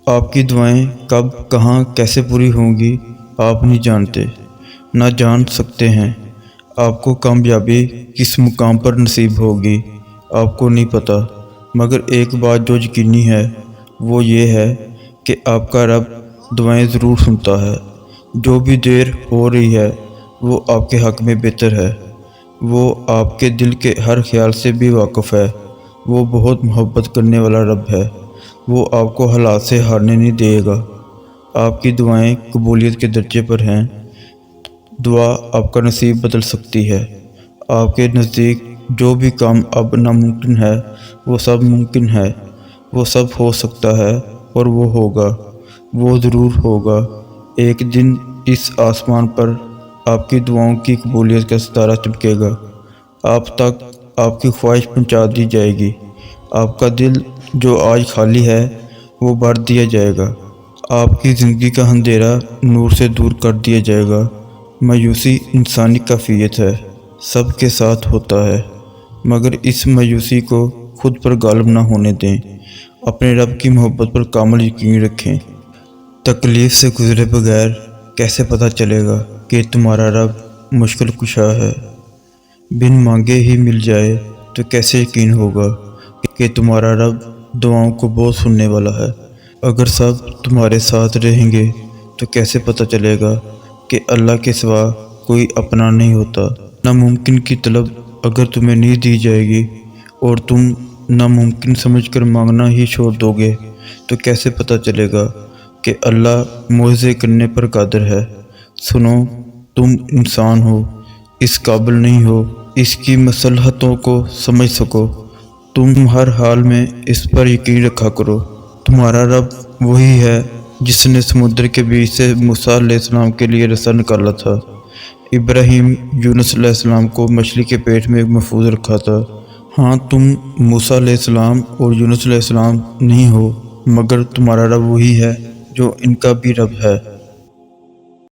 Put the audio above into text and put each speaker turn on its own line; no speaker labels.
آپ کی دعائیں کب کہاں کیسے پوری ہوں گی آپ نہیں جانتے، نہ جان سکتے ہیں۔ آپ کو کامیابی کس مقام پر نصیب ہوگی آپ کو نہیں پتہ، مگر ایک بات جو یقینی ہے وہ یہ ہے کہ آپ کا رب دعائیں ضرور سنتا ہے۔ جو بھی دیر ہو رہی ہے وہ آپ کے حق میں بہتر ہے۔ وہ آپ کے دل کے ہر خیال سے بھی واقف ہے۔ وہ بہت محبت کرنے والا رب ہے۔ وہ آپ کو حالات سے ہارنے نہیں دے گا۔ آپ کی دعائیں قبولیت کے درجے پر ہیں۔ دعا آپ کا نصیب بدل سکتی ہے۔ آپ کے نزدیک جو بھی کام اب ناممکن ہے وہ سب ممکن ہے، وہ سب ہو سکتا ہے اور وہ ہوگا، وہ ضرور ہوگا۔ ایک دن اس آسمان پر آپ کی دعاؤں کی قبولیت کا ستارہ چمکے گا۔ آپ تک آپ کی خواہش پہنچا دی جائے گی۔ آپ کا دل جو آج خالی ہے وہ بھر دیا جائے گا۔ آپ کی زندگی کا اندھیرا نور سے دور کر دیا جائے گا۔ مایوسی انسانی کیفیت ہے، سب کے ساتھ ہوتا ہے، مگر اس مایوسی کو خود پر غالب نہ ہونے دیں۔ اپنے رب کی محبت پر کامل یقین رکھیں۔ تکلیف سے گزرے بغیر کیسے پتہ چلے گا کہ تمہارا رب مشکل کشا ہے؟ بن مانگے ہی مل جائے تو کیسے یقین ہوگا کہ تمہارا رب دعاؤں کو بہت سننے والا ہے؟ اگر سب تمہارے ساتھ رہیں گے تو کیسے پتہ چلے گا کہ اللہ کے سوا کوئی اپنا نہیں ہوتا؟ ناممکن کی طلب اگر تمہیں نہیں دی جائے گی اور تم ناممکن سمجھ کر مانگنا ہی چھوڑ دو گے تو کیسے پتہ چلے گا کہ اللہ معجزے کرنے پر قادر ہے؟ سنو، تم انسان ہو، اس قابل نہیں ہو اس کی مصلحتوں کو سمجھ سکو۔ تم ہر حال میں اس پر یقین رکھا کرو۔ تمہارا رب وہی ہے جس نے سمندر کے بیچ سے موسیٰ علیہ السلام کے لیے رستہ نکالا تھا، ابراہیم یونس علیہ السلام کو مچھلی کے پیٹ میں محفوظ رکھا تھا۔ ہاں، تم موسیٰ علیہ السلام اور یونس علیہ السلام نہیں ہو، مگر تمہارا رب وہی ہے جو ان کا بھی رب ہے۔